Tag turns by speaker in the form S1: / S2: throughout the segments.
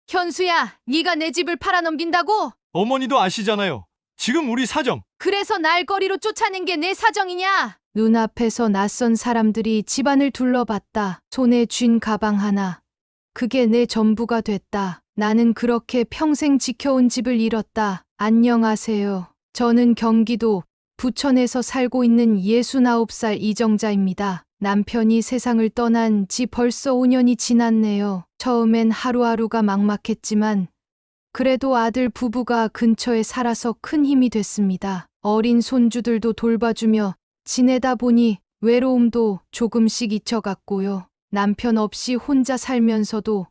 S1: 현수야, 네가 내 집을 팔아넘긴다고?
S2: 어머니도 아시잖아요. 지금 우리 사정.
S1: 그래서 날 거리로 쫓아낸 게 내 사정이냐? 눈앞에서 낯선 사람들이 집안을 둘러봤다. 손에 쥔 가방 하나. 그게 내 전부가 됐다. 나는 그렇게 평생 지켜온 집을 잃었다. 안녕하세요. 저는 경기도 부천에서 살고 있는 69살 이정자입니다. 남편이 세상을 떠난 지 벌써 5년이 지났네요. 처음엔 하루하루가 막막했지만 그래도 아들 부부가 근처에 살아서 큰 힘이 됐습니다. 어린 손주들도 돌봐주며 지내다 보니 외로움도 조금씩 잊혀갔고요. 남편 없이 혼자 살면서도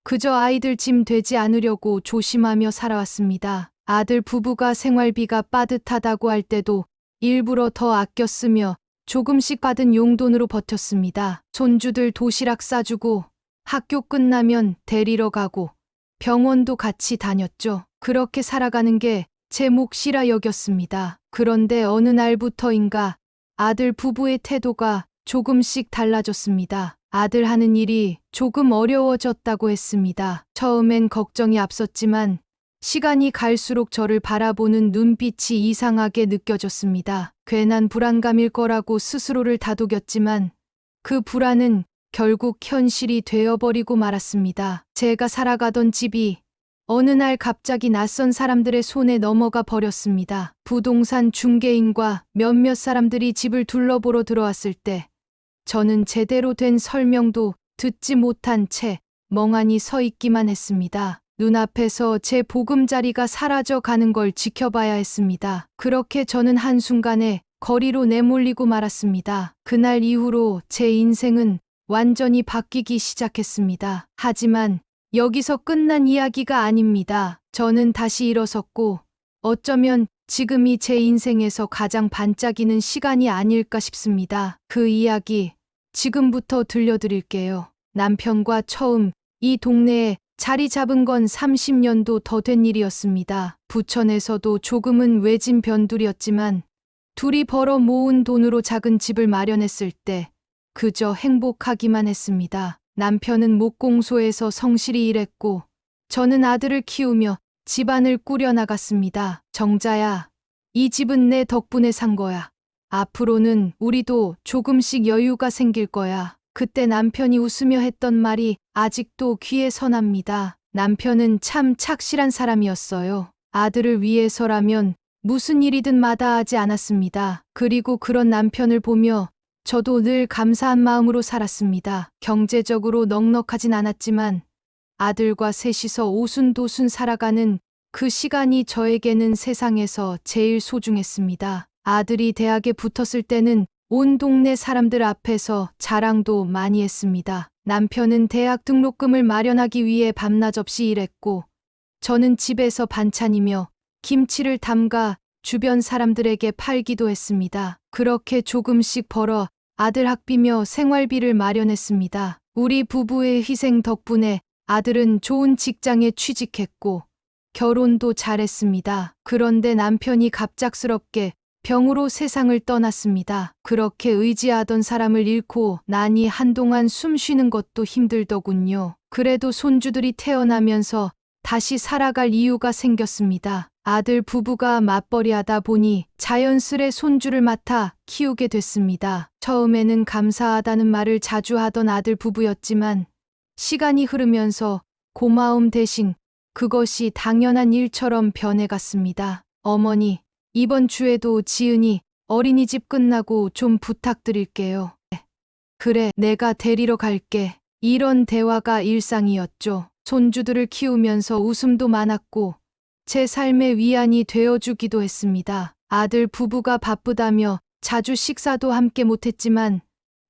S1: 그저 아이들 짐 되지 않으려고 조심하며 살아왔습니다. 아들 부부가 생활비가 빠듯하다고 할 때도 일부러 더 아껴 쓰며 조금씩 받은 용돈으로 버텼습니다. 손주들 도시락 싸주고 학교 끝나면 데리러 가고 병원도 같이 다녔죠. 그렇게 살아가는 게 제 몫이라 여겼습니다. 그런데 어느 날부터인가 아들 부부의 태도가 조금씩 달라졌습니다. 아들 하는 일이 조금 어려워졌다고 했습니다. 처음엔 걱정이 앞섰지만 시간이 갈수록 저를 바라보는 눈빛이 이상하게 느껴졌습니다. 괜한 불안감일 거라고 스스로를 다독였지만 그 불안은 결국 현실이 되어버리고 말았습니다. 제가 살아가던 집이 어느 날 갑자기 낯선 사람들의 손에 넘어가 버렸습니다. 부동산 중개인과 몇몇 사람들이 집을 둘러보러 들어왔을 때 저는 제대로 된 설명도 듣지 못한 채 멍하니 서 있기만 했습니다. 눈앞에서 제 보금자리가 사라져 가는 걸 지켜봐야 했습니다. 그렇게 저는 한순간에 거리로 내몰리고 말았습니다. 그날 이후로 제 인생은 완전히 바뀌기 시작했습니다. 하지만 여기서 끝난 이야기가 아닙니다. 저는 다시 일어섰고 어쩌면 지금이 제 인생에서 가장 반짝이는 시간이 아닐까 싶습니다. 그 이야기 지금부터 들려드릴게요. 남편과 처음 이 동네에 자리 잡은 건 30년도 더 된 일이었습니다. 부천에서도 조금은 외진 변두리였지만 둘이 벌어 모은 돈으로 작은 집을 마련했을 때 그저 행복하기만 했습니다. 남편은 목공소에서 성실히 일했고 저는 아들을 키우며 집안을 꾸려나갔습니다. 정자야, 이 집은 내 덕분에 산 거야. 앞으로는 우리도 조금씩 여유가 생길 거야. 그때 남편이 웃으며 했던 말이 아직도 귀에 선합니다. 남편은 참 착실한 사람이었어요. 아들을 위해서라면 무슨 일이든 마다하지 않았습니다. 그리고 그런 남편을 보며 저도 늘 감사한 마음으로 살았습니다. 경제적으로 넉넉하진 않았지만 아들과 셋이서 오순도순 살아가는 그 시간이 저에게는 세상에서 제일 소중했습니다. 아들이 대학에 붙었을 때는 온 동네 사람들 앞에서 자랑도 많이 했습니다. 남편은 대학 등록금을 마련하기 위해 밤낮 없이 일했고 저는 집에서 반찬이며 김치를 담가 주변 사람들에게 팔기도 했습니다. 그렇게 조금씩 벌어 아들 학비며 생활비를 마련했습니다. 우리 부부의 희생 덕분에 아들은 좋은 직장에 취직했고 결혼도 잘했습니다. 그런데 남편이 갑작스럽게 병으로 세상을 떠났습니다. 그렇게 의지하던 사람을 잃고 나니 한동안 숨 쉬는 것도 힘들더군요. 그래도 손주들이 태어나면서 다시 살아갈 이유가 생겼습니다. 아들 부부가 맞벌이하다 보니 자연스레 손주를 맡아 키우게 됐습니다. 처음에는 감사하다는 말을 자주 하던 아들 부부였지만 시간이 흐르면서 고마움 대신 그것이 당연한 일처럼 변해갔습니다. 어머니, 이번 주에도 지은이 어린이집 끝나고 좀 부탁드릴게요. 그래, 내가 데리러 갈게. 이런 대화가 일상이었죠. 손주들을 키우면서 웃음도 많았고 제 삶의 위안이 되어주기도 했습니다. 아들 부부가 바쁘다며 자주 식사도 함께 못했지만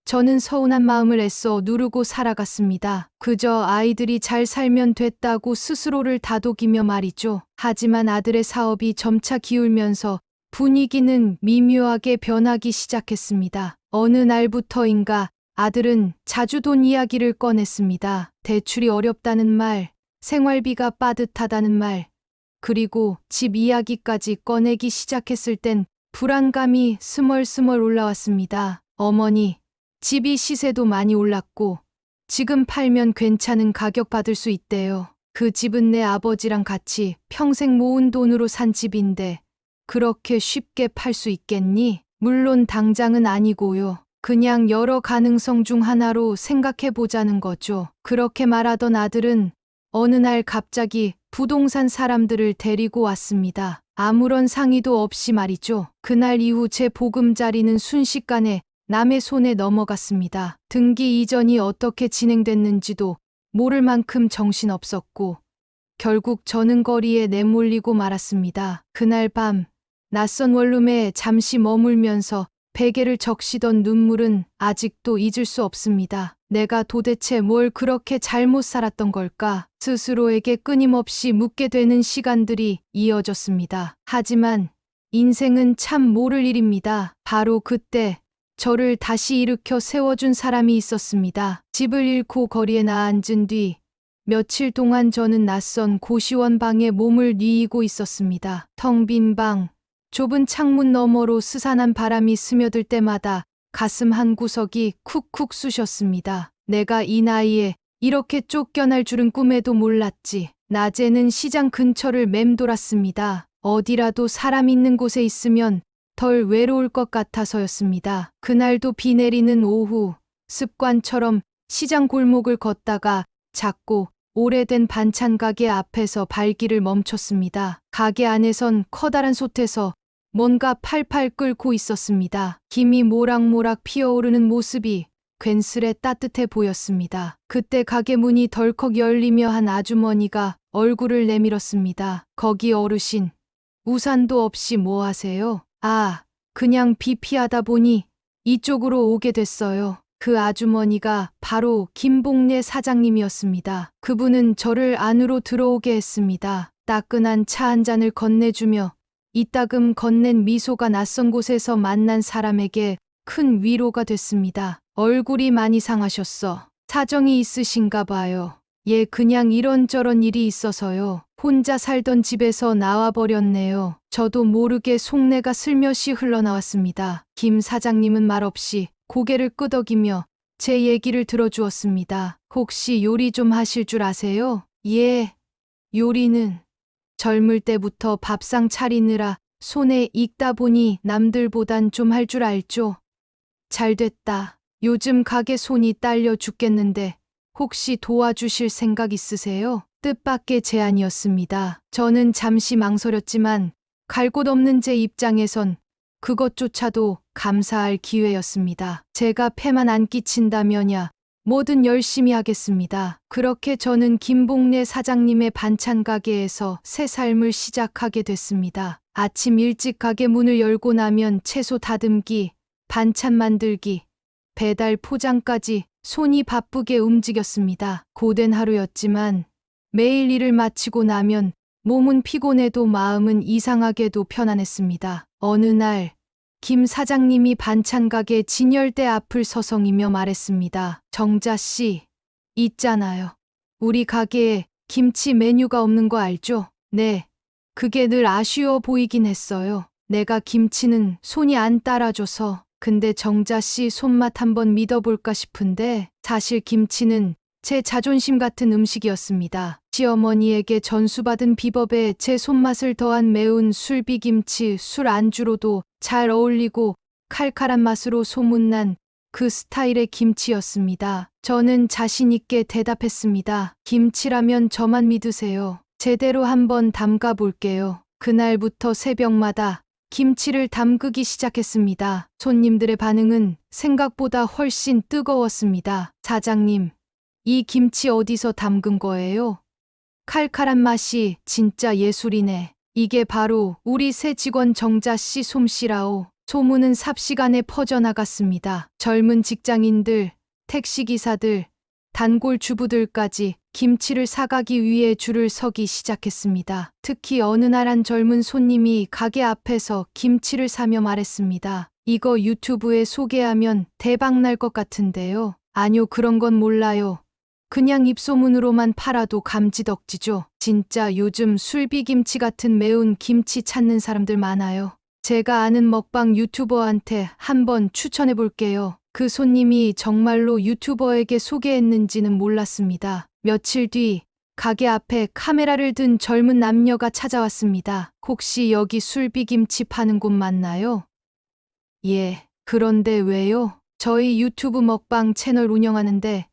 S1: 저는 서운한 마음을 애써 누르고 살아갔습니다. 그저 아이들이 잘 살면 됐다고 스스로를 다독이며 말이죠. 하지만 아들의 사업이 점차 기울면서 분위기는 미묘하게 변하기 시작했습니다. 어느 날부터인가 아들은 자주 돈 이야기를 꺼냈습니다. 대출이 어렵다는 말, 생활비가 빠듯하다는 말, 그리고 집 이야기까지 꺼내기 시작했을 땐 불안감이 스멀스멀 올라왔습니다. 어머니, 집이 시세도 많이 올랐고 지금 팔면 괜찮은 가격 받을 수 있대요. 그 집은 내 아버지랑 같이 평생 모은 돈으로 산 집인데 그렇게 쉽게 팔 수 있겠니? 물론 당장은 아니고요. 그냥 여러 가능성 중 하나로 생각해 보자는 거죠. 그렇게 말하던 아들은 어느 날 갑자기 부동산 사람들을 데리고 왔습니다. 아무런 상의도 없이 말이죠. 그날 이후 제 보금자리는 순식간에 남의 손에 넘어갔습니다. 등기 이전이 어떻게 진행됐는지도 모를 만큼 정신없었고 결국 저는 거리에 내몰리고 말았습니다. 그날 밤 낯선 원룸에 잠시 머물면서 베개를 적시던 눈물은 아직도 잊을 수 없습니다. 내가 도대체 뭘 그렇게 잘못 살았던 걸까? 스스로에게 끊임없이 묻게 되는 시간들이 이어졌습니다. 하지만 인생은 참 모를 일입니다. 바로 그때 저를 다시 일으켜 세워준 사람이 있었습니다. 집을 잃고 거리에 나앉은 뒤 며칠 동안 저는 낯선 고시원 방에 몸을 뉘이고 있었습니다. 텅 빈 방, 좁은 창문 너머로 스산한 바람이 스며들 때마다 가슴 한 구석이 쿡쿡 쑤셨습니다. 내가 이 나이에 이렇게 쫓겨날 줄은 꿈에도 몰랐지. 낮에는 시장 근처를 맴돌았습니다. 어디라도 사람 있는 곳에 있으면 덜 외로울 것 같아서였습니다. 그날도 비 내리는 오후, 습관처럼 시장 골목을 걷다가 작고 오래된 반찬 가게 앞에서 발길을 멈췄습니다. 가게 안에선 커다란 솥에서 뭔가 팔팔 끓고 있었습니다. 김이 모락모락 피어오르는 모습이 괜스레 따뜻해 보였습니다. 그때 가게 문이 덜컥 열리며 한 아주머니가 얼굴을 내밀었습니다. 거기 어르신, 우산도 없이 뭐 하세요? 아, 그냥 비 피하다 보니 이쪽으로 오게 됐어요. 그 아주머니가 바로 김봉래 사장님이었습니다. 그분은 저를 안으로 들어오게 했습니다. 따끈한 차 한 잔을 건네주며 이따금 건넨 미소가 낯선 곳에서 만난 사람에게 큰 위로가 됐습니다. 얼굴이 많이 상하셨어. 사정이 있으신가 봐요. 예, 그냥 이런저런 일이 있어서요. 혼자 살던 집에서 나와버렸네요. 저도 모르게 속내가 슬며시 흘러나왔습니다. 김 사장님은 말없이 고개를 끄덕이며 제 얘기를 들어주었습니다. 혹시 요리 좀 하실 줄 아세요? 예, 요리는 젊을 때부터 밥상 차리느라 손에 익다 보니 남들보단 좀 할 줄 알죠. 잘됐다. 요즘 가게 손이 딸려 죽겠는데 혹시 도와주실 생각 있으세요? 뜻밖의 제안이었습니다. 저는 잠시 망설였지만 갈 곳 없는 제 입장에선 그것조차도 감사할 기회였습니다. 제가 폐만 안 끼친다면야 뭐든 열심히 하겠습니다. 그렇게 저는 김봉래 사장님의 반찬 가게에서 새 삶을 시작하게 됐습니다. 아침 일찍 가게 문을 열고 나면 채소 다듬기, 반찬 만들기, 배달 포장까지 손이 바쁘게 움직였습니다. 고된 하루였지만 매일 일을 마치고 나면 몸은 피곤해도 마음은 이상하게도 편안했습니다. 어느 날 김 사장님이 반찬 가게 진열대 앞을 서성이며 말했습니다. 정자 씨, 있잖아요. 우리 가게에 김치 메뉴가 없는 거 알죠? 네. 그게 늘 아쉬워 보이긴 했어요. 내가 김치는 손이 안 따라줘서. 근데 정자 씨 손맛 한번 믿어볼까 싶은데 사실 김치는 제 자존심 같은 음식이었습니다. 시어머니에게 전수받은 비법에 제 손맛을 더한 매운 술비김치, 술 안주로도 잘 어울리고 칼칼한 맛으로 소문난 그 스타일의 김치였습니다. 저는 자신 있게 대답했습니다. 김치라면 저만 믿으세요. 제대로 한번 담가 볼게요. 그날부터 새벽마다 김치를 담그기 시작했습니다. 손님들의 반응은 생각보다 훨씬 뜨거웠습니다. 사장님, 이 김치 어디서 담근 거예요? 칼칼한 맛이 진짜 예술이네. 이게 바로 우리 새 직원 정자 씨 솜씨라오. 소문은 삽시간에 퍼져나갔습니다. 젊은 직장인들, 택시기사들, 단골 주부들까지 김치를 사가기 위해 줄을 서기 시작했습니다. 특히 어느 날 한 젊은 손님이 가게 앞에서 김치를 사며 말했습니다. 이거 유튜브에 소개하면 대박 날 것 같은데요. 아니요, 그런 건 몰라요. 그냥 입소문으로만 팔아도 감지덕지죠. 진짜 요즘 술비김치 같은 매운 김치 찾는 사람들 많아요. 제가 아는 먹방 유튜버한테 한번 추천해 볼게요. 그 손님이 정말로 유튜버에게 소개했는지는 몰랐습니다. 며칠 뒤 가게 앞에 카메라를 든 젊은 남녀가 찾아왔습니다. 혹시 여기 술비김치 파는 곳 맞나요? 예, 그런데 왜요? 저희 유튜브 먹방 채널 운영하는데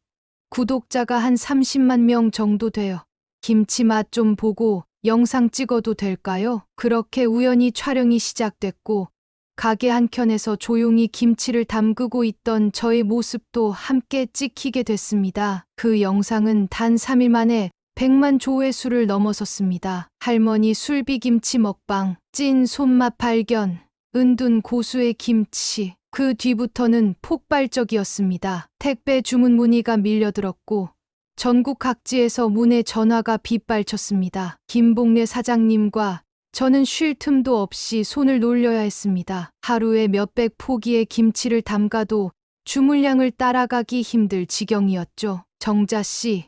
S1: 구독자가 한 30만 명 정도 돼요. 김치 맛 좀 보고 영상 찍어도 될까요? 그렇게 우연히 촬영이 시작됐고 가게 한켠에서 조용히 김치를 담그고 있던 저의 모습도 함께 찍히게 됐습니다. 그 영상은 단 3일 만에 100만 조회수를 넘어섰습니다. 할머니 술비김치 먹방, 찐 손맛 발견, 은둔 고수의 김치. 그 뒤부터는 폭발적이었습니다. 택배 주문 문의가 밀려들었고 전국 각지에서 문의 전화가 빗발쳤습니다. 김복래 사장님과 저는 쉴 틈도 없이 손을 놀려야 했습니다. 하루에 몇백 포기의 김치를 담가도 주물량을 따라가기 힘들 지경이었죠. 정자 씨,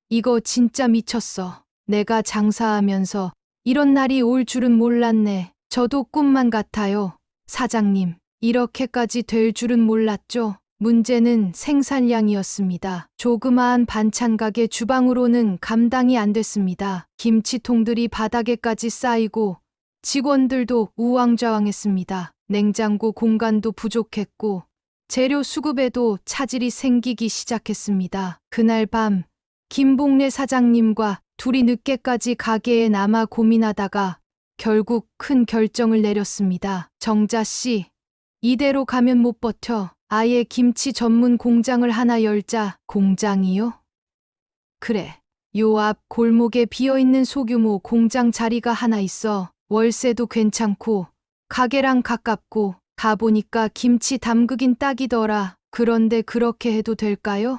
S1: 이거 진짜 미쳤어. 내가 장사하면서 이런 날이 올 줄은 몰랐네. 저도 꿈만 같아요. 사장님, 이렇게까지 될 줄은 몰랐죠. 문제는 생산량이었습니다. 조그마한 반찬 가게 주방으로는 감당이 안 됐습니다. 김치통들이 바닥에까지 쌓이고 직원들도 우왕좌왕했습니다. 냉장고 공간도 부족했고 재료 수급에도 차질이 생기기 시작했습니다. 그날 밤 김복래 사장님과 둘이 늦게까지 가게에 남아 고민하다가 결국 큰 결정을 내렸습니다. 정자 씨, 이대로 가면 못 버텨. 아예 김치 전문 공장을 하나 열자. 공장이요? 그래. 요 앞 골목에 비어있는 소규모 공장 자리가 하나 있어. 월세도 괜찮고 가게랑 가깝고 가보니까 김치 담그긴 딱이더라. 그런데 그렇게 해도 될까요?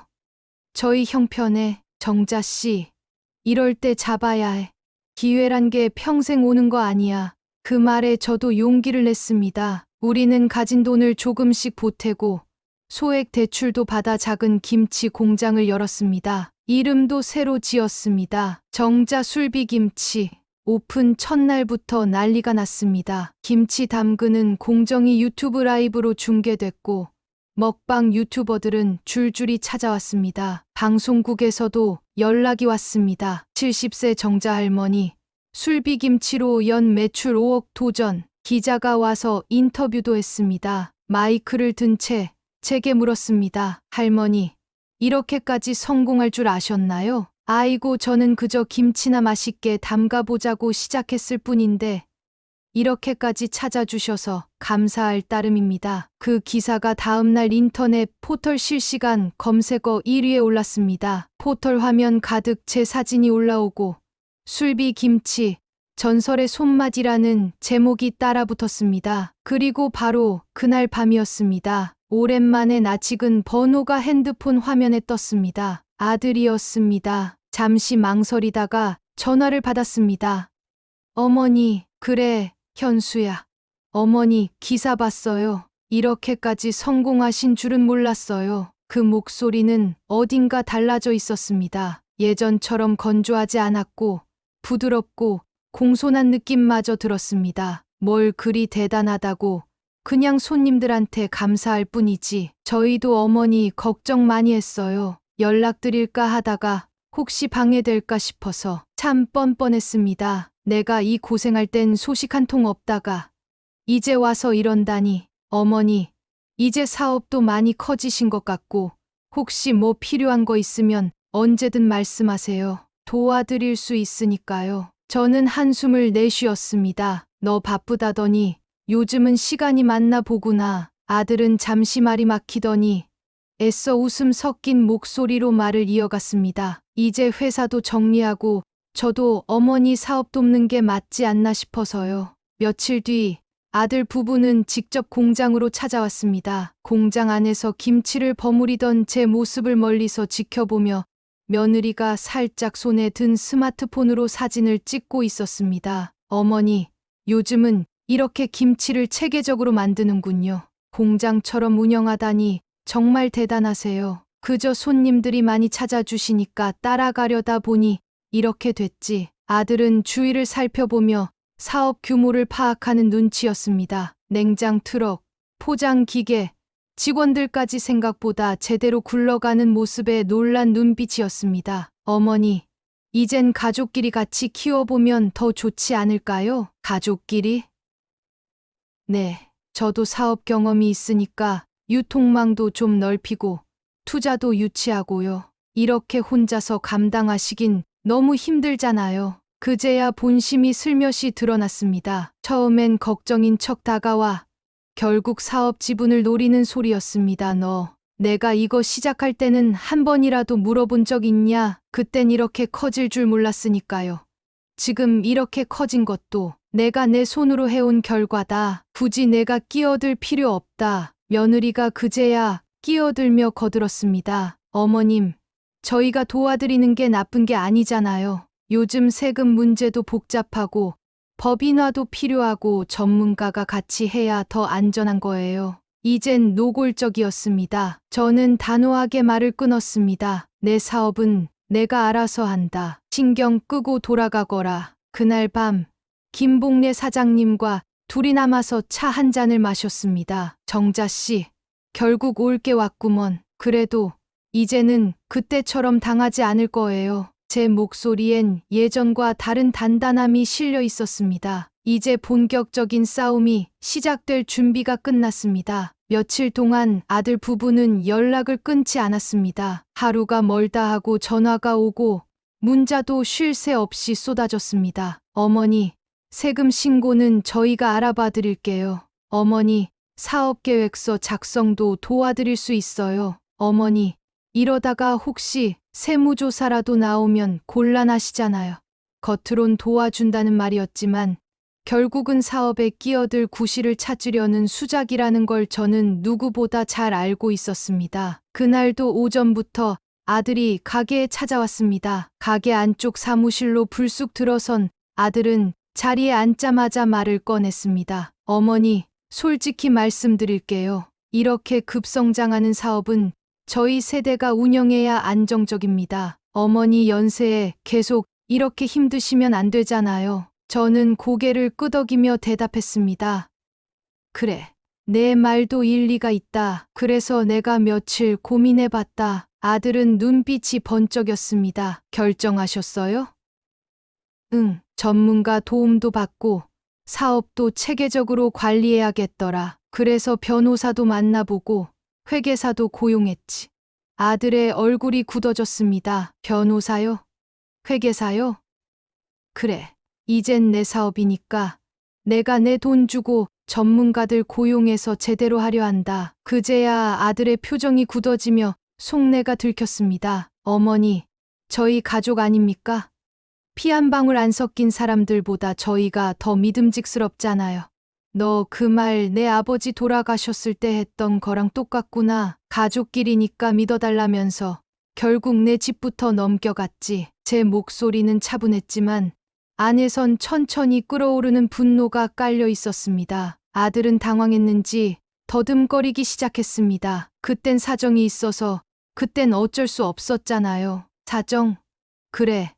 S1: 저희 형편에 정자 씨, 이럴 때 잡아야 해. 기회란 게 평생 오는 거 아니야. 그 말에 저도 용기를 냈습니다. 우리는 가진 돈을 조금씩 보태고 소액 대출도 받아 작은 김치 공장을 열었습니다. 이름도 새로 지었습니다. 정자 술비김치. 오픈 첫날부터 난리가 났습니다. 김치 담그는 공정이 유튜브 라이브로 중계됐고 먹방 유튜버들은 줄줄이 찾아왔습니다. 방송국에서도 연락이 왔습니다. 70세 정자 할머니, 술비김치로 연 매출 5억 도전. 기자가 와서 인터뷰도 했습니다. 마이크를 든 채 제게 물었습니다. 할머니, 이렇게까지 성공할 줄 아셨나요? 아이고, 저는 그저 김치나 맛있게 담가보자고 시작했을 뿐인데 이렇게까지 찾아주셔서 감사할 따름입니다. 그 기사가 다음날 인터넷 포털 실시간 검색어 1위에 올랐습니다. 포털 화면 가득 제 사진이 올라오고 술비 김치, 전설의 손맛이라는 제목이 따라붙었습니다. 그리고 바로 그날 밤이었습니다. 오랜만에 낯익은 번호가 핸드폰 화면에 떴습니다. 아들이었습니다. 잠시 망설이다가 전화를 받았습니다. 어머니, 그래, 현수야. 어머니, 기사 봤어요. 이렇게까지 성공하신 줄은 몰랐어요. 그 목소리는 어딘가 달라져 있었습니다. 예전처럼 건조하지 않았고 부드럽고 공손한 느낌마저 들었습니다. 뭘 그리 대단하다고, 그냥 손님들한테 감사할 뿐이지. 저희도 어머니 걱정 많이 했어요. 연락드릴까 하다가 혹시 방해될까 싶어서 참 뻔뻔했습니다. 내가 이 고생할 땐 소식 한 통 없다가 이제 와서 이런다니. 어머니, 이제 사업도 많이 커지신 것 같고 혹시 뭐 필요한 거 있으면 언제든 말씀하세요. 도와드릴 수 있으니까요. 저는 한숨을 내쉬었습니다. 너 바쁘다더니 요즘은 시간이 많나 보구나. 아들은 잠시 말이 막히더니 애써 웃음 섞인 목소리로 말을 이어갔습니다. 이제 회사도 정리하고 저도 어머니 사업 돕는 게 맞지 않나 싶어서요. 며칠 뒤 아들 부부는 직접 공장으로 찾아왔습니다. 공장 안에서 김치를 버무리던 제 모습을 멀리서 지켜보며 며느리가 살짝 손에 든 스마트폰으로 사진을 찍고 있었습니다. 어머니, 요즘은 이렇게 김치를 체계적으로 만드는군요. 공장처럼 운영하다니 정말 대단하세요. 그저 손님들이 많이 찾아주시니까 따라가려다 보니 이렇게 됐지. 아들은 주위를 살펴보며 사업 규모를 파악하는 눈치였습니다. 냉장 트럭, 포장 기계, 직원들까지 생각보다 제대로 굴러가는 모습에 놀란 눈빛이었습니다. 어머니, 이젠 가족끼리 같이 키워보면 더 좋지 않을까요? 가족끼리? 네, 저도 사업 경험이 있으니까 유통망도 좀 넓히고 투자도 유치하고요. 이렇게 혼자서 감당하시긴 너무 힘들잖아요. 그제야 본심이 슬며시 드러났습니다. 처음엔 걱정인 척 다가와 결국 사업 지분을 노리는 소리였습니다. 내가 이거 시작할 때는 한 번이라도 물어본 적 있냐? 그땐 이렇게 커질 줄 몰랐으니까요. 지금 이렇게 커진 것도 내가 내 손으로 해온 결과다. 굳이 내가 끼어들 필요 없다. 며느리가 그제야 끼어들며 거들었습니다. 어머님, 저희가 도와드리는 게 나쁜 게 아니잖아요. 요즘 세금 문제도 복잡하고 법인화도 필요하고 전문가가 같이 해야 더 안전한 거예요. 이젠 노골적이었습니다. 저는 단호하게 말을 끊었습니다. 내 사업은 내가 알아서 한다. 신경 끄고 돌아가거라. 그날 밤 김봉래 사장님과 둘이 남아서 차 한 잔을 마셨습니다. 정자씨, 결국 올 게 왔구먼. 그래도 이제는 그때처럼 당하지 않을 거예요. 제 목소리엔 예전과 다른 단단함이 실려 있었습니다. 이제 본격적인 싸움이 시작될 준비가 끝났습니다. 며칠 동안 아들 부부는 연락을 끊지 않았습니다. 하루가 멀다 하고 전화가 오고 문자도 쉴 새 없이 쏟아졌습니다. 어머니, 세금 신고는 저희가 알아봐 드릴게요. 어머니, 사업계획서 작성도 도와드릴 수 있어요. 어머니, 이러다가 혹시 세무조사라도 나오면 곤란하시잖아요. 겉으론 도와준다는 말이었지만 결국은 사업에 끼어들 구실을 찾으려는 수작이라는 걸 저는 누구보다 잘 알고 있었습니다. 그날도 오전부터 아들이 가게에 찾아왔습니다. 가게 안쪽 사무실로 불쑥 들어선 아들은 자리에 앉자마자 말을 꺼냈습니다. 어머니, 솔직히 말씀드릴게요. 이렇게 급성장하는 사업은 저희 세대가 운영해야 안정적입니다. 어머니 연세에 계속 이렇게 힘드시면 안 되잖아요. 저는 고개를 끄덕이며 대답했습니다. 그래, 내 말도 일리가 있다. 그래서 내가 며칠 고민해봤다. 아들은 눈빛이 번쩍였습니다. 결정하셨어요? 응, 전문가 도움도 받고 사업도 체계적으로 관리해야겠더라. 그래서 변호사도 만나보고 회계사도 고용했지. 아들의 얼굴이 굳어졌습니다. 변호사요? 회계사요? 그래, 이젠 내 사업이니까 내가 내 돈 주고 전문가들 고용해서 제대로 하려 한다. 그제야 아들의 표정이 굳어지며 속내가 들켰습니다. 어머니, 저희 가족 아닙니까? 피 한 방울 안 섞인 사람들보다 저희가 더 믿음직스럽잖아요. 너 그 말 내 아버지 돌아가셨을 때 했던 거랑 똑같구나. 가족끼리니까 믿어달라면서 결국 내 집부터 넘겨갔지. 제 목소리는 차분했지만 안에선 천천히 끓어오르는 분노가 깔려 있었습니다. 아들은 당황했는지 더듬거리기 시작했습니다. 그땐 사정이 있어서 그땐 어쩔 수 없었잖아요. 사정? 그래.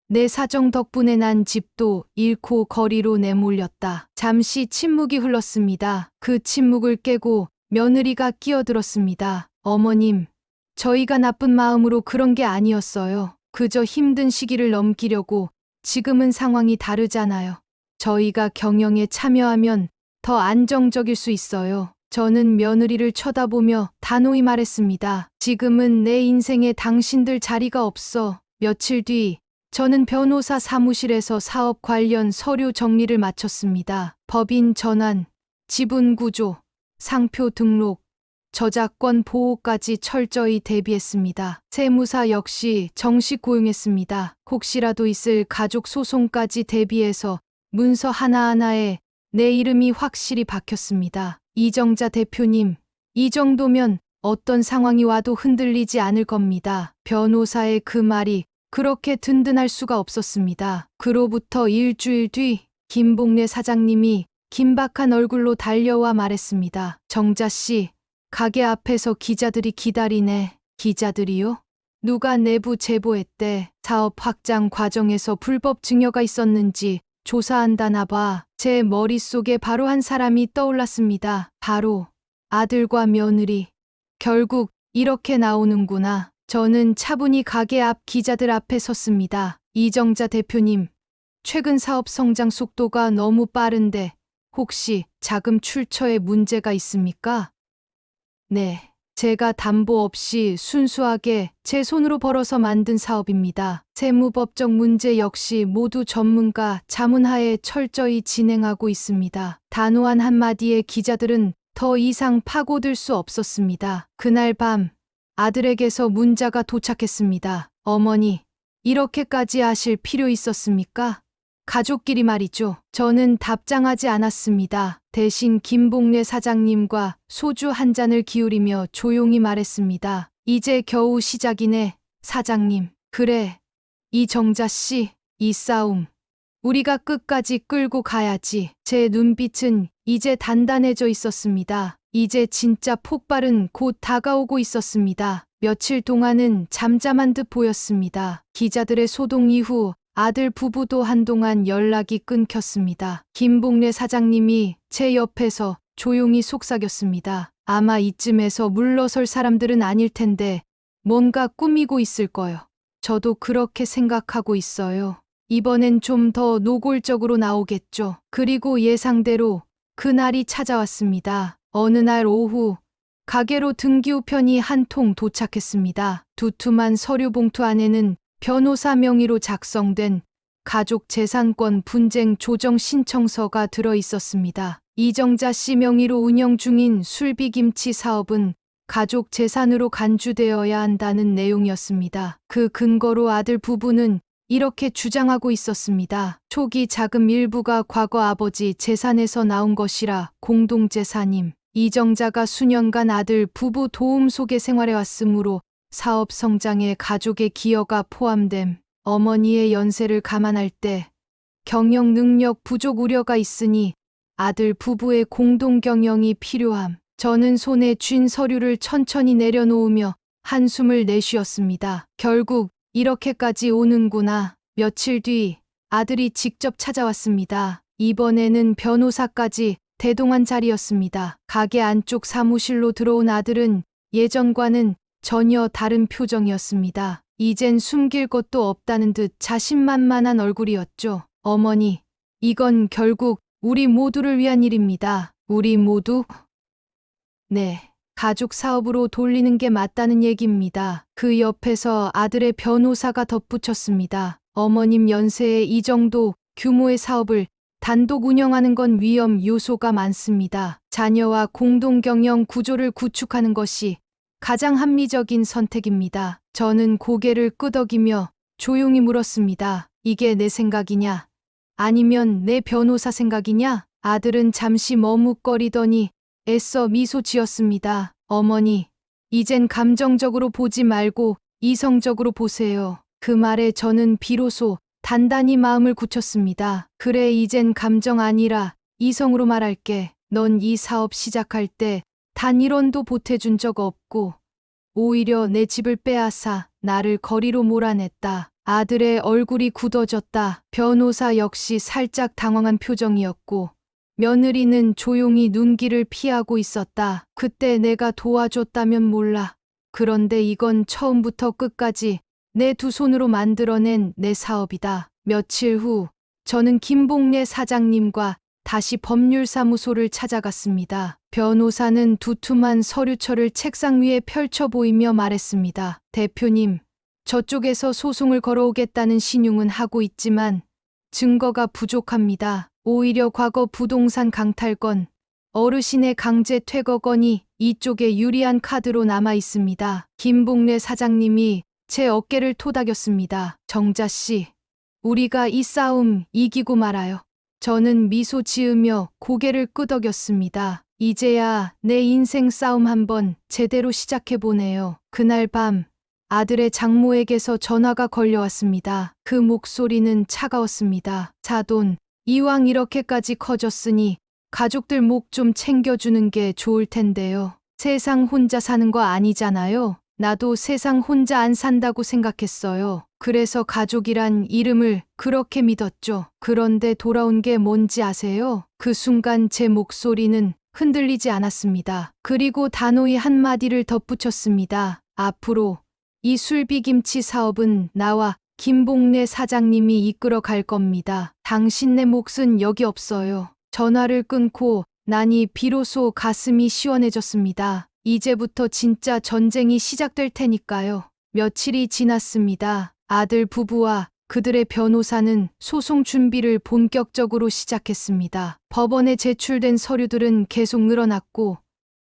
S1: 내 사정 덕분에 난 집도 잃고 거리로 내몰렸다. 잠시 침묵이 흘렀습니다. 그 침묵을 깨고 며느리가 끼어들었습니다. 어머님, 저희가 나쁜 마음으로 그런 게 아니었어요. 그저 힘든 시기를 넘기려고. 지금은 상황이 다르잖아요. 저희가 경영에 참여하면 더 안정적일 수 있어요. 저는 며느리를 쳐다보며 단호히 말했습니다. 지금은 내 인생에 당신들 자리가 없어. 며칠 뒤 저는 변호사 사무실에서 사업 관련 서류 정리를 마쳤습니다. 법인 전환, 지분 구조, 상표 등록, 저작권 보호까지 철저히 대비했습니다. 세무사 역시 정식 고용했습니다. 혹시라도 있을 가족 소송까지 대비해서 문서 하나하나에 내 이름이 확실히 박혔습니다. 이정자 대표님, 이 정도면 어떤 상황이 와도 흔들리지 않을 겁니다. 변호사의 그 말이 그렇게 든든할 수가 없었습니다. 그로부터 일주일 뒤 김봉래 사장님이 긴박한 얼굴로 달려와 말했습니다. 정자 씨, 가게 앞에서 기자들이 기다리네. 기자들이요? 누가 내부 제보했대. 사업 확장 과정에서 불법 증여가 있었는지 조사한다나 봐. 제 머릿속에 바로 한 사람이 떠올랐습니다. 바로 아들과 며느리. 결국 이렇게 나오는구나. 저는 차분히 가게 앞 기자들 앞에 섰습니다. 이정자 대표님, 최근 사업 성장 속도가 너무 빠른데 혹시 자금 출처에 문제가 있습니까? 네. 제가 담보 없이 순수하게 제 손으로 벌어서 만든 사업입니다. 세무법적 문제 역시 모두 전문가 자문하에 철저히 진행하고 있습니다. 단호한 한마디에 기자들은 더 이상 파고들 수 없었습니다. 그날 밤 아들에게서 문자가 도착했습니다. 어머니, 이렇게까지 하실 필요 있었습니까? 가족끼리 말이죠. 저는 답장하지 않았습니다. 대신 김봉래 사장님과 소주 한 잔을 기울이며 조용히 말했습니다. 이제 겨우 시작이네, 사장님. 그래, 이정자 씨, 이 싸움 우리가 끝까지 끌고 가야지. 제 눈빛은 이제 단단해져 있었습니다. 이제 진짜 폭발은 곧 다가오고 있었습니다. 며칠 동안은 잠잠한 듯 보였습니다. 기자들의 소동 이후 아들 부부도 한동안 연락이 끊겼습니다. 김봉래 사장님이 제 옆에서 조용히 속삭였습니다. 아마 이쯤에서 물러설 사람들은 아닐 텐데 뭔가 꾸미고 있을 거요. 저도 그렇게 생각하고 있어요. 이번엔 좀 더 노골적으로 나오겠죠. 그리고 예상대로 그날이 찾아왔습니다. 어느 날 오후 가게로 등기우편이 한 통 도착했습니다. 두툼한 서류 봉투 안에는 변호사 명의로 작성된 가족 재산권 분쟁 조정 신청서가 들어 있었습니다. 이정자 씨 명의로 운영 중인 술비김치 사업은 가족 재산으로 간주되어야 한다는 내용이었습니다. 그 근거로 아들 부부는 이렇게 주장하고 있었습니다. 초기 자금 일부가 과거 아버지 재산에서 나온 것이라 공동재산임. 이정자가 수년간 아들 부부 도움 속에 생활해왔으므로 사업 성장에 가족의 기여가 포함됨. 어머니의 연세를 감안할 때 경영 능력 부족 우려가 있으니 아들 부부의 공동 경영이 필요함. 저는 손에 쥔 서류를 천천히 내려놓으며 한숨을 내쉬었습니다. 결국 이렇게까지 오는구나. 며칠 뒤 아들이 직접 찾아왔습니다. 이번에는 변호사까지 대동한 자리였습니다. 가게 안쪽 사무실로 들어온 아들은 예전과는 전혀 다른 표정이었습니다. 이젠 숨길 것도 없다는 듯 자신만만한 얼굴이었죠. 어머니, 이건 결국 우리 모두를 위한 일입니다. 우리 모두? 네, 가족 사업으로 돌리는 게 맞다는 얘기입니다. 그 옆에서 아들의 변호사가 덧붙였습니다. 어머님 연세에 이 정도 규모의 사업을 단독 운영하는 건 위험 요소가 많습니다. 자녀와 공동 경영 구조를 구축하는 것이 가장 합리적인 선택입니다. 저는 고개를 끄덕이며 조용히 물었습니다. 이게 내 생각이냐? 아니면 내 변호사 생각이냐? 아들은 잠시 머뭇거리더니 애써 미소 지었습니다. 어머니, 이젠 감정적으로 보지 말고 이성적으로 보세요. 그 말에 저는 비로소 단단히 마음을 굳혔습니다. 그래, 이젠 감정 아니라 이성으로 말할게. 넌 이 사업 시작할 때 단 1원도 보태준 적 없고 오히려 내 집을 빼앗아 나를 거리로 몰아냈다. 아들의 얼굴이 굳어졌다. 변호사 역시 살짝 당황한 표정이었고 며느리는 조용히 눈길을 피하고 있었다. 그때 내가 도와줬다면 몰라. 그런데 이건 처음부터 끝까지 내 두 손으로 만들어낸 내 사업이다. 며칠 후 저는 김봉래 사장님과 다시 법률사무소를 찾아갔습니다. 변호사는 두툼한 서류철을 책상 위에 펼쳐 보이며 말했습니다. 대표님, 저쪽에서 소송을 걸어오겠다는 신용은 하고 있지만 증거가 부족합니다. 오히려 과거 부동산 강탈건, 어르신의 강제 퇴거건이 이쪽에 유리한 카드로 남아 있습니다. 김봉래 사장님이 제 어깨를 토닥였습니다. 정자 씨, 우리가 이 싸움 이기고 말아요. 저는 미소 지으며 고개를 끄덕였습니다. 이제야 내 인생 싸움 한번 제대로 시작해보네요. 그날 밤 아들의 장모에게서 전화가 걸려왔습니다. 그 목소리는 차가웠습니다. 사돈, 이왕 이렇게까지 커졌으니 가족들 목 좀 챙겨주는 게 좋을 텐데요. 세상 혼자 사는 거 아니잖아요. 나도 세상 혼자 안 산다고 생각했어요. 그래서 가족이란 이름을 그렇게 믿었죠. 그런데 돌아온 게 뭔지 아세요? 그 순간 제 목소리는 흔들리지 않았습니다. 그리고 단호히 한마디를 덧붙였습니다. 앞으로 이 술비김치 사업은 나와 김봉래 사장님이 이끌어 갈 겁니다. 당신네 몫은 여기 없어요. 전화를 끊고 나니 비로소 가슴이 시원해졌습니다. 이제부터 진짜 전쟁이 시작될 테니까요. 며칠이 지났습니다. 아들 부부와 그들의 변호사는 소송 준비를 본격적으로 시작했습니다. 법원에 제출된 서류들은 계속 늘어났고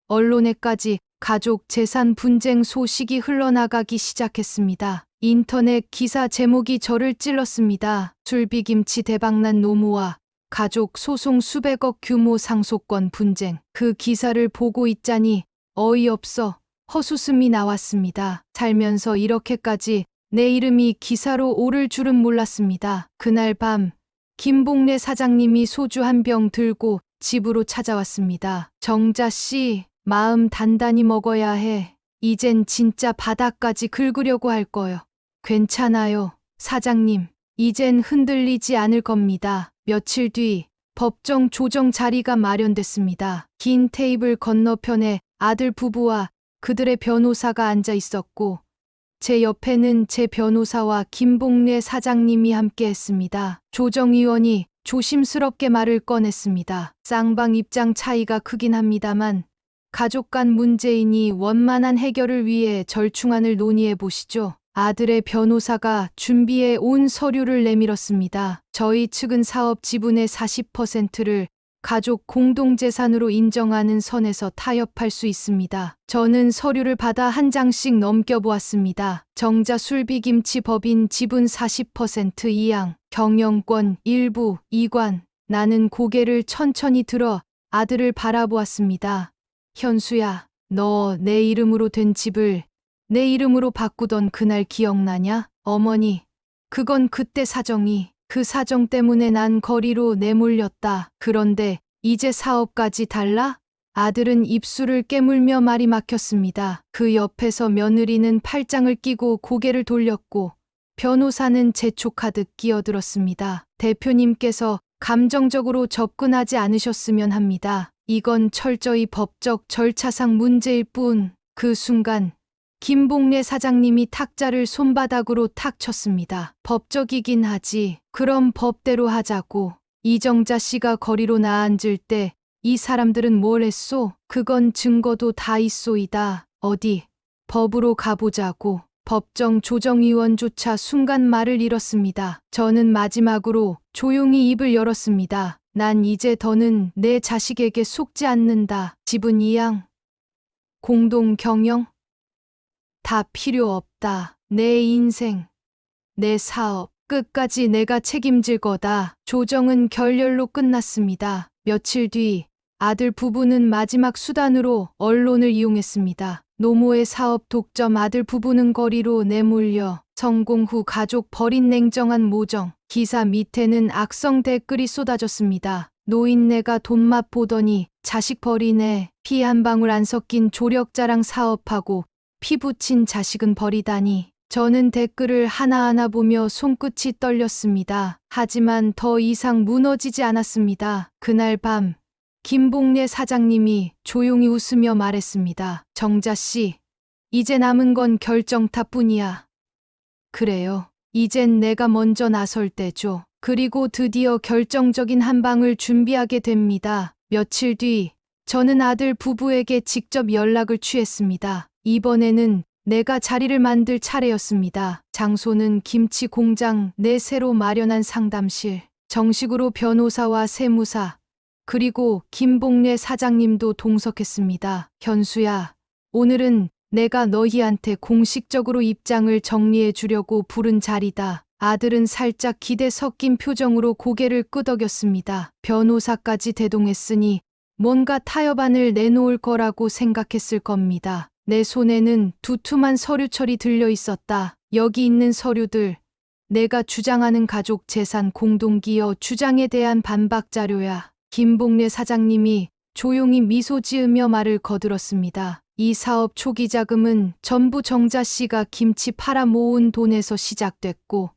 S1: 언론에까지 가족 재산 분쟁 소식이 흘러나가기 시작했습니다. 인터넷 기사 제목이 저를 찔렀습니다. 술비김치 대박난 노무와 가족 소송 수백억 규모 상속권 분쟁. 그 기사를 보고 있자니 어이없어 헛웃음이 나왔습니다. 살면서 이렇게까지 내 이름이 기사로 오를 줄은 몰랐습니다. 그날 밤 김봉래 사장님이 소주 한 병 들고 집으로 찾아왔습니다. 정자 씨, 마음 단단히 먹어야 해. 이젠 진짜 바닥까지 긁으려고 할 거요. 괜찮아요, 사장님. 이젠 흔들리지 않을 겁니다. 며칠 뒤 법정 조정 자리가 마련됐습니다. 긴 테이블 건너편에 아들 부부와 그들의 변호사가 앉아 있었고 제 옆에는 제 변호사와 김봉래 사장님이 함께 했습니다. 조정위원이 조심스럽게 말을 꺼냈습니다. 쌍방 입장 차이가 크긴 합니다만 가족 간 문제이니 원만한 해결을 위해 절충안을 논의해 보시죠. 아들의 변호사가 준비해 온 서류를 내밀었습니다. 저희 측은 사업 지분의 40%를 가족 공동재산으로 인정하는 선에서 타협할 수 있습니다. 저는 서류를 받아 한 장씩 넘겨보았습니다. 정자 술비김치 법인 지분 40% 이양, 경영권 일부 이관. 나는 고개를 천천히 들어 아들을 바라보았습니다. 현수야, 너 내 이름으로 된 집을 내 이름으로 바꾸던 그날 기억나냐? 어머니, 그건 그때 사정이. 그 사정 때문에 난 거리로 내몰렸다. 그런데 이제 사업까지 달라? 아들은 입술을 깨물며 말이 막혔습니다. 그 옆에서 며느리는 팔짱을 끼고 고개를 돌렸고 변호사는 재촉하듯 끼어들었습니다. 대표님께서 감정적으로 접근하지 않으셨으면 합니다. 이건 철저히 법적 절차상 문제일 뿐. 그 순간 김봉래 사장님이 탁자를 손바닥으로 탁 쳤습니다. 법적이긴 하지. 그럼 법대로 하자고. 이정자 씨가 거리로 나앉을 때 이 사람들은 뭘 했소? 그건 증거도 다 있소이다. 어디? 법으로 가보자고. 법정 조정위원조차 순간 말을 잃었습니다. 저는 마지막으로 조용히 입을 열었습니다. 난 이제 더는 내 자식에게 속지 않는다. 지분 이양, 공동 경영, 다 필요 없다. 내 인생, 내 사업, 끝까지 내가 책임질 거다. 조정은 결렬로 끝났습니다. 며칠 뒤 아들 부부는 마지막 수단으로 언론을 이용했습니다. 노모의 사업 독점. 아들 부부는 거리로 내몰려 성공 후 가족 버린 냉정한 모정. 기사 밑에는 악성 댓글이 쏟아졌습니다. 노인네가 돈맛 보더니 자식 버리네. 피 한 방울 안 섞인 조력자랑 사업하고 피 붙인 자식은 버리다니. 저는 댓글을 하나하나 보며 손끝이 떨렸습니다. 하지만 더 이상 무너지지 않았습니다. 그날 밤 김봉래 사장님이 조용히 웃으며 말했습니다. 정자 씨, 이제 남은 건 결정타뿐이야. 그래요. 이젠 내가 먼저 나설 때죠. 그리고 드디어 결정적인 한 방을 준비하게 됩니다. 며칠 뒤 저는 아들 부부에게 직접 연락을 취했습니다. 이번에는 내가 자리를 만들 차례였습니다. 장소는 김치 공장 내 새로 마련한 상담실. 정식으로 변호사와 세무사, 그리고 김봉래 사장님도 동석했습니다. 현수야, 오늘은 내가 너희한테 공식적으로 입장을 정리해 주려고 부른 자리다. 아들은 살짝 기대 섞인 표정으로 고개를 끄덕였습니다. 변호사까지 대동했으니 뭔가 타협안을 내놓을 거라고 생각했을 겁니다. 내 손에는 두툼한 서류철이 들려 있었다. 여기 있는 서류들, 내가 주장하는 가족 재산 공동기여 주장에 대한 반박 자료야. 김봉래 사장님이 조용히 미소 지으며 말을 거들었습니다. 이 사업 초기 자금은 전부 정자 씨가 김치 팔아 모은 돈에서 시작됐고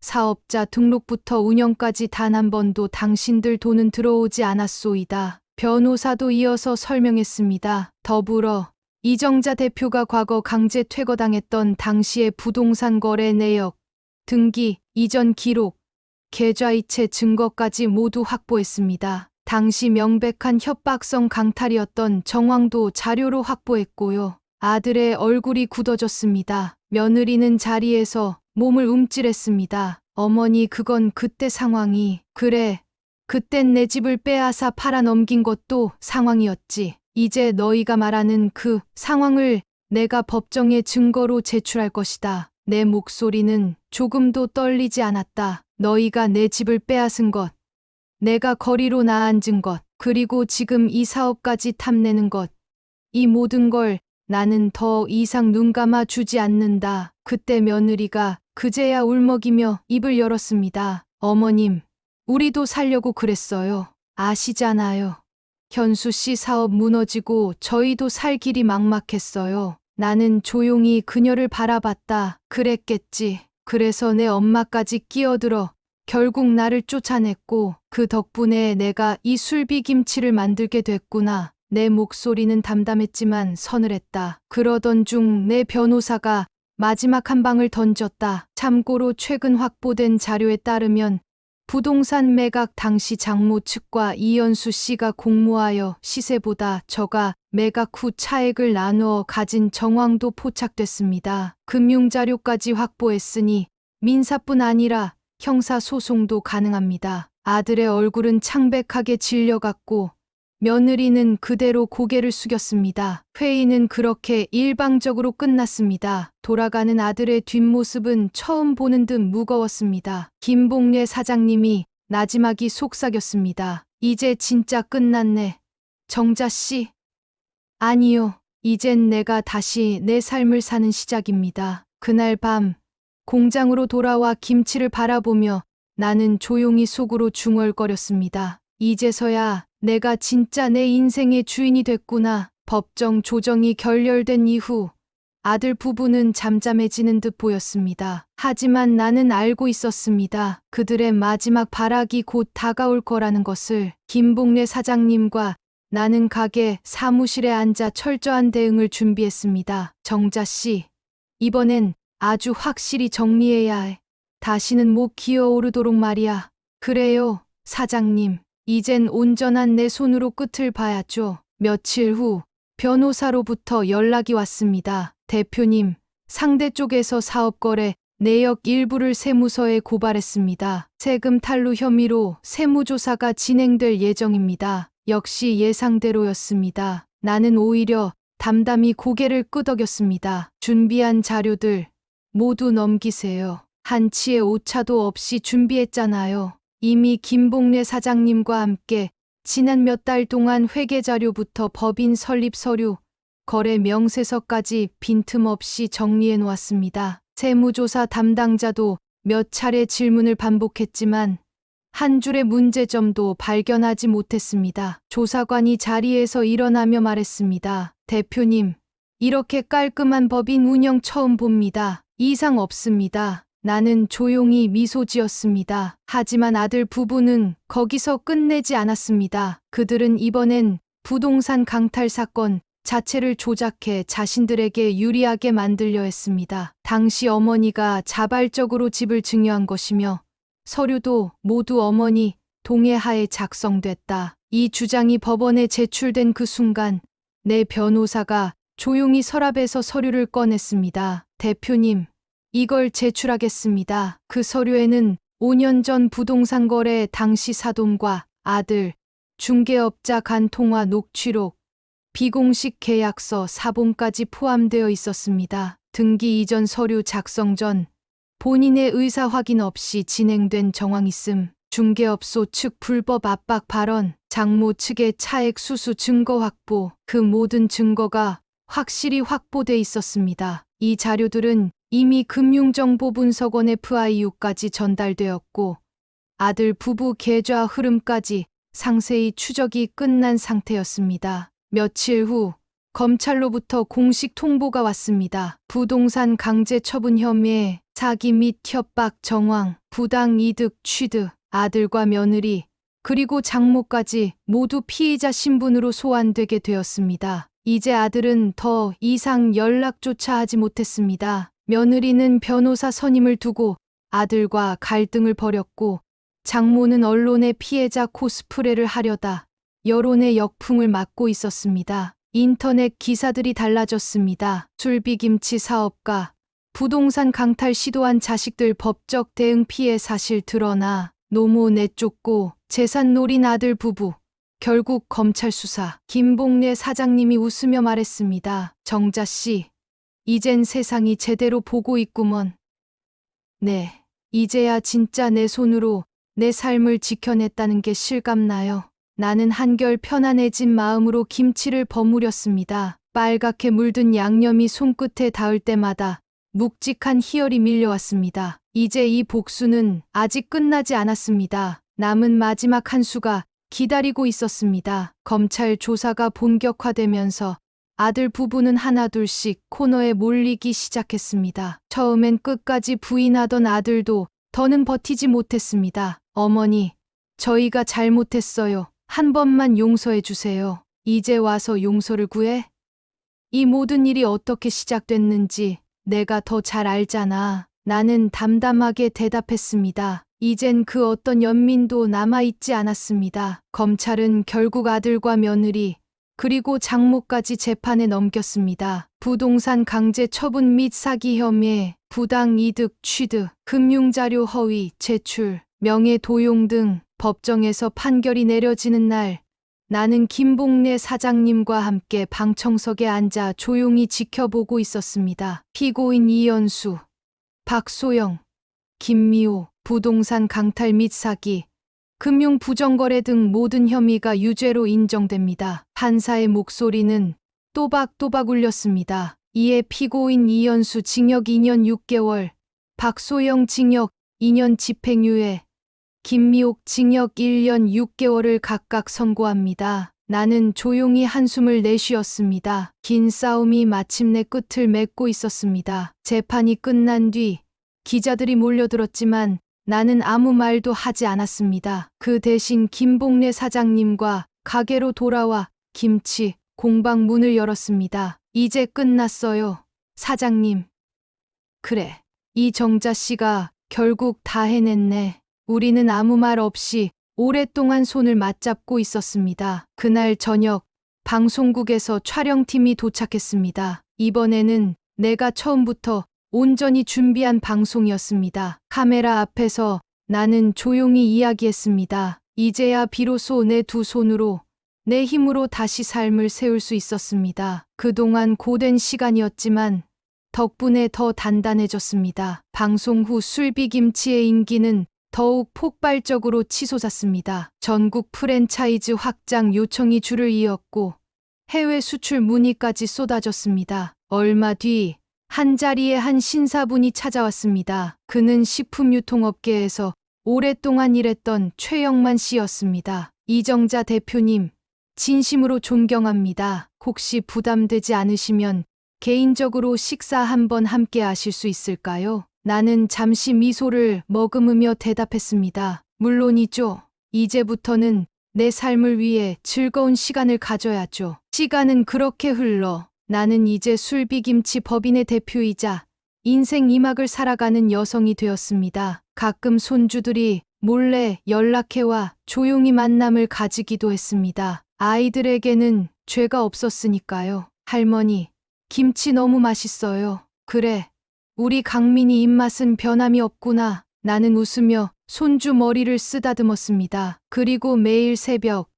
S1: 사업자 등록부터 운영까지 단 한 번도 당신들 돈은 들어오지 않았소이다. 변호사도 이어서 설명했습니다. 더불어 이정자 대표가 과거 강제 퇴거당했던 당시의 부동산 거래 내역 등기, 이전 기록, 계좌이체 증거까지 모두 확보했습니다. 당시 명백한 협박성 강탈이었던 정황도 자료로 확보했고요. 아들의 얼굴이 굳어졌습니다. 며느리는 자리에서 몸을 움찔했습니다. 어머니, 그건 그때 상황이. 그래, 그땐 내 집을 빼앗아 팔아넘긴 것도 상황이었지. 이제 너희가 말하는 그 상황을 내가 법정에 증거로 제출할 것이다. 내 목소리는 조금도 떨리지 않았다. 너희가 내 집을 빼앗은 것, 내가 거리로 나앉은 것, 그리고 지금 이 사업까지 탐내는 것, 이 모든 걸 나는 더 이상 눈 감아 주지 않는다. 그때 며느리가 그제야 울먹이며 입을 열었습니다. 어머님, 우리도 살려고 그랬어요. 아시잖아요. 현수 씨 사업 무너지고 저희도 살 길이 막막했어요. 나는 조용히 그녀를 바라봤다. 그랬겠지. 그래서 내 엄마까지 끼어들어 결국 나를 쫓아냈고 그 덕분에 내가 이 술비김치를 만들게 됐구나. 내 목소리는 담담했지만 서늘했다. 그러던 중 내 변호사가 마지막 한 방을 던졌다. 참고로 최근 확보된 자료에 따르면 부동산 매각 당시 장모 측과 이현수 씨가 공모하여 시세보다 저가 매각 후 차액을 나누어 가진 정황도 포착됐습니다. 금융자료까지 확보했으니 민사뿐 아니라 형사소송도 가능합니다. 아들의 얼굴은 창백하게 질려갔고 며느리는 그대로 고개를 숙였습니다. 회의는 그렇게 일방적으로 끝났습니다. 돌아가는 아들의 뒷모습은 처음 보는 듯 무거웠습니다. 김봉래 사장님이 나지막이 속삭였습니다. 이제 진짜 끝났네. 정자 씨. 아니요. 이젠 내가 다시 내 삶을 사는 시작입니다. 그날 밤 공장으로 돌아와 김치를 바라보며 나는 조용히 속으로 중얼거렸습니다. 이제서야 내가 진짜 내 인생의 주인이 됐구나. 법정 조정이 결렬된 이후 아들 부부는 잠잠해지는 듯 보였습니다. 하지만 나는 알고 있었습니다. 그들의 마지막 발악이 곧 다가올 거라는 것을. 김봉래 사장님과 나는 가게 사무실에 앉아 철저한 대응을 준비했습니다. 정자 씨, 이번엔 아주 확실히 정리해야 해. 다시는 못 기어오르도록 말이야. 그래요, 사장님. 이젠 온전한 내 손으로 끝을 봐야죠. 며칠 후 변호사로부터 연락이 왔습니다. 대표님, 상대 쪽에서 사업거래 내역 일부를 세무서에 고발했습니다. 세금 탈루 혐의로 세무조사가 진행될 예정입니다. 역시 예상대로였습니다. 나는 오히려 담담히 고개를 끄덕였습니다. 준비한 자료들 모두 넘기세요. 한치의 오차도 없이 준비했잖아요. 이미 김봉래 사장님과 함께 지난 몇 달 동안 회계자료부터 법인 설립 서류, 거래 명세서까지 빈틈없이 정리해 놓았습니다. 세무조사 담당자도 몇 차례 질문을 반복했지만 한 줄의 문제점도 발견하지 못했습니다. 조사관이 자리에서 일어나며 말했습니다. 대표님, 이렇게 깔끔한 법인 운영 처음 봅니다. 이상 없습니다. 나는 조용히 미소 지었습니다. 하지만 아들 부부는 거기서 끝내지 않았습니다. 그들은 이번엔 부동산 강탈 사건 자체를 조작해 자신들에게 유리하게 만들려 했습니다. 당시 어머니가 자발적으로 집을 증여한 것이며 서류도 모두 어머니 동의하에 작성됐다. 이 주장이 법원에 제출된 그 순간 내 변호사가 조용히 서랍에서 서류를 꺼냈습니다. 대표님, 이걸 제출하겠습니다. 그 서류에는 5년 전 부동산 거래 당시 사돈과 아들, 중개업자 간 통화 녹취록, 비공식 계약서 사본까지 포함되어 있었습니다. 등기 이전 서류 작성 전 본인의 의사 확인 없이 진행된 정황 있음, 중개업소 측 불법 압박 발언, 장모 측의 차액 수수 증거 확보, 그 모든 증거가 확실히 확보돼 있었습니다. 이 자료들은 이미 금융정보분석원 FIU까지 전달되었고 아들 부부 계좌 흐름까지 상세히 추적이 끝난 상태였습니다. 며칠 후 검찰로부터 공식 통보가 왔습니다. 부동산 강제 처분 혐의에 사기 및 협박 정황, 부당 이득 취득, 아들과 며느리, 그리고 장모까지 모두 피의자 신분으로 소환되게 되었습니다. 이제 아들은 더 이상 연락조차 하지 못했습니다. 며느리는 변호사 선임을 두고 아들과 갈등을 벌였고 장모는 언론의 피해자 코스프레를 하려다 여론의 역풍을 맞고 있었습니다. 인터넷 기사들이 달라졌습니다. 술비김치 사업가, 부동산 강탈 시도한 자식들 법적 대응 피해 사실 드러나 노모 내쫓고 재산 노린 아들 부부. 결국 검찰 수사. 김봉래 사장님이 웃으며 말했습니다. 정자 씨, 이젠 세상이 제대로 보고 있구먼. 네, 이제야 진짜 내 손으로 내 삶을 지켜냈다는 게 실감나요. 나는 한결 편안해진 마음으로 김치를 버무렸습니다. 빨갛게 물든 양념이 손끝에 닿을 때마다 묵직한 희열이 밀려왔습니다. 이제 이 복수는 아직 끝나지 않았습니다. 남은 마지막 한 수가 기다리고 있었습니다. 검찰 조사가 본격화되면서 아들 부부는 하나둘씩 코너에 몰리기 시작했습니다. 처음엔 끝까지 부인하던 아들도 더는 버티지 못했습니다. 어머니, 저희가 잘못했어요. 한 번만 용서해 주세요. 이제 와서 용서를 구해? 이 모든 일이 어떻게 시작됐는지 내가 더 잘 알잖아. 나는 담담하게 대답했습니다. 이젠 그 어떤 연민도 남아있지 않았습니다. 검찰은 결국 아들과 며느리, 그리고 장모까지 재판에 넘겼습니다. 부동산 강제 처분 및 사기 혐의, 부당 이득 취득, 금융자료 허위, 제출, 명예 도용 등 법정에서 판결이 내려지는 날, 나는 김봉래 사장님과 함께 방청석에 앉아 조용히 지켜보고 있었습니다. 피고인 이연수, 박소영, 김미호, 부동산 강탈 및 사기, 금융 부정거래 등 모든 혐의가 유죄로 인정됩니다. 판사의 목소리는 또박또박 울렸습니다. 이에 피고인 이연수 징역 2년 6개월, 박소영 징역 2년 집행유예, 김미옥 징역 1년 6개월을 각각 선고합니다. 나는 조용히 한숨을 내쉬었습니다. 긴 싸움이 마침내 끝을 맺고 있었습니다. 재판이 끝난 뒤 기자들이 몰려들었지만 나는 아무 말도 하지 않았습니다. 그 대신 김봉래 사장님과 가게로 돌아와 김치 공방 문을 열었습니다. 이제 끝났어요, 사장님. 그래, 이 정자 씨가 결국 다 해냈네. 우리는 아무 말 없이 오랫동안 손을 맞잡고 있었습니다. 그날 저녁 방송국에서 촬영팀이 도착했습니다. 이번에는 내가 처음부터 온전히 준비한 방송이었습니다. 카메라 앞에서 나는 조용히 이야기했습니다. 이제야 비로소 내 두 손으로, 내 힘으로 다시 삶을 세울 수 있었습니다. 그동안 고된 시간이었지만 덕분에 더 단단해졌습니다. 방송 후 술비김치의 인기는 더욱 폭발적으로 치솟았습니다. 전국 프랜차이즈 확장 요청이 줄을 이었고 해외 수출 문의까지 쏟아졌습니다. 얼마 뒤 한자리에 한 신사분이 찾아왔습니다. 그는 식품유통업계에서 오랫동안 일했던 최영만 씨였습니다. 이정자 대표님, 진심으로 존경합니다. 혹시 부담되지 않으시면 개인적으로 식사 한번 함께 하실 수 있을까요? 나는 잠시 미소를 머금으며 대답했습니다. 물론이죠. 이제부터는 내 삶을 위해 즐거운 시간을 가져야죠. 시간은 그렇게 흘러 나는 이제 술비김치 법인의 대표이자 인생 2막을 살아가는 여성이 되었습니다. 가끔 손주들이 몰래 연락해와 조용히 만남을 가지기도 했습니다. 아이들에게는 죄가 없었으니까요. 할머니, 김치 너무 맛있어요. 그래, 우리 강민이 입맛은 변함이 없구나. 나는 웃으며 손주 머리를 쓰다듬었습니다. 그리고 매일 새벽,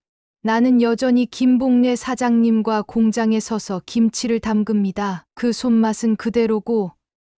S1: 나는 여전히 김봉래 사장님과 공장에 서서 김치를 담급니다. 그 손맛은 그대로고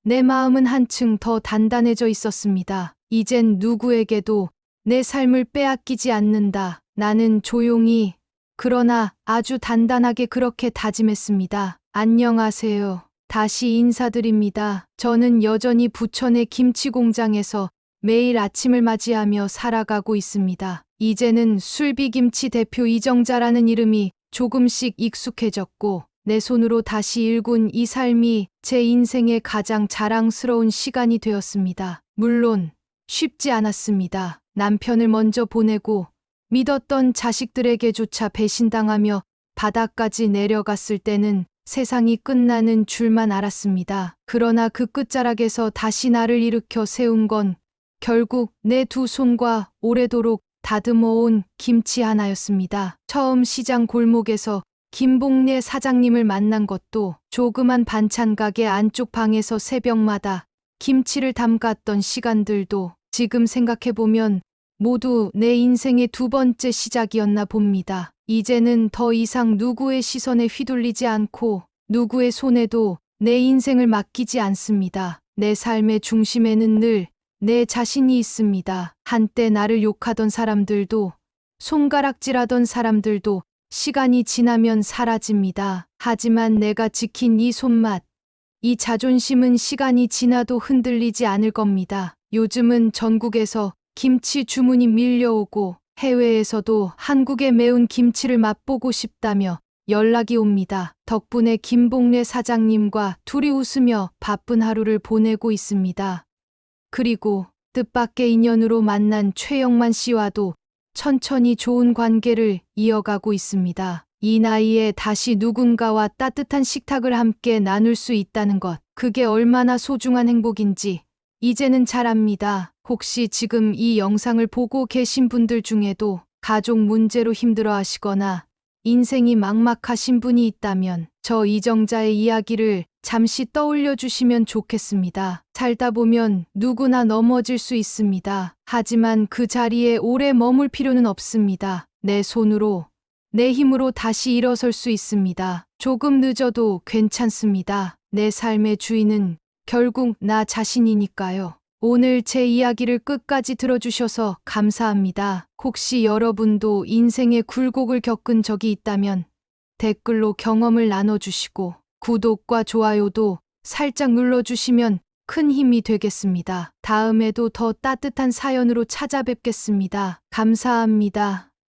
S1: 내 마음은 한층 더 단단해져 있었습니다. 이젠 누구에게도 내 삶을 빼앗기지 않는다. 나는 조용히, 그러나 아주 단단하게 그렇게 다짐했습니다. 안녕하세요. 다시 인사드립니다. 저는 여전히 부천의 김치 공장에서 매일 아침을 맞이하며 살아가고 있습니다. 이제는 술비김치 대표 이정자라는 이름이 조금씩 익숙해졌고 내 손으로 다시 일군 이 삶이 제 인생의 가장 자랑스러운 시간이 되었습니다. 물론 쉽지 않았습니다. 남편을 먼저 보내고 믿었던 자식들에게조차 배신당하며 바닥까지 내려갔을 때는 세상이 끝나는 줄만 알았습니다. 그러나 그 끝자락에서 다시 나를 일으켜 세운 건 결국 내 두 손과 오래도록 다듬어온 김치 하나였습니다. 처음 시장 골목에서 김복래 사장님을 만난 것도 조그만 반찬 가게 안쪽 방에서 새벽마다 김치를 담갔던 시간들도 지금 생각해보면 모두 내 인생의 두 번째 시작이었나 봅니다. 이제는 더 이상 누구의 시선에 휘둘리지 않고 누구의 손에도 내 인생을 맡기지 않습니다. 내 삶의 중심에는 늘 내 자신이 있습니다. 한때 나를 욕하던 사람들도, 손가락질하던 사람들도 시간이 지나면 사라집니다. 하지만 내가 지킨 이 손맛, 이 자존심은 시간이 지나도 흔들리지 않을 겁니다. 요즘은 전국에서 김치 주문이 밀려오고 해외에서도 한국의 매운 김치를 맛보고 싶다며 연락이 옵니다. 덕분에 김복래 사장님과 둘이 웃으며 바쁜 하루를 보내고 있습니다. 그리고 뜻밖의 인연으로 만난 최영만 씨와도 천천히 좋은 관계를 이어가고 있습니다. 이 나이에 다시 누군가와 따뜻한 식탁을 함께 나눌 수 있다는 것, 그게 얼마나 소중한 행복인지 이제는 잘 압니다. 혹시 지금 이 영상을 보고 계신 분들 중에도 가족 문제로 힘들어 하시거나 인생이 막막하신 분이 있다면 저 이정자의 이야기를 잠시 떠올려 주시면 좋겠습니다. 살다 보면 누구나 넘어질 수 있습니다. 하지만 그 자리에 오래 머물 필요는 없습니다. 내 손으로, 내 힘으로 다시 일어설 수 있습니다. 조금 늦어도 괜찮습니다. 내 삶의 주인은 결국 나 자신이니까요. 오늘 제 이야기를 끝까지 들어주셔서 감사합니다. 혹시 여러분도 인생의 굴곡을 겪은 적이 있다면 댓글로 경험을 나눠주시고 구독과 좋아요도 살짝 눌러주시면 큰 힘이 되겠습니다. 다음에도 더 따뜻한 사연으로 찾아뵙겠습니다. 감사합니다.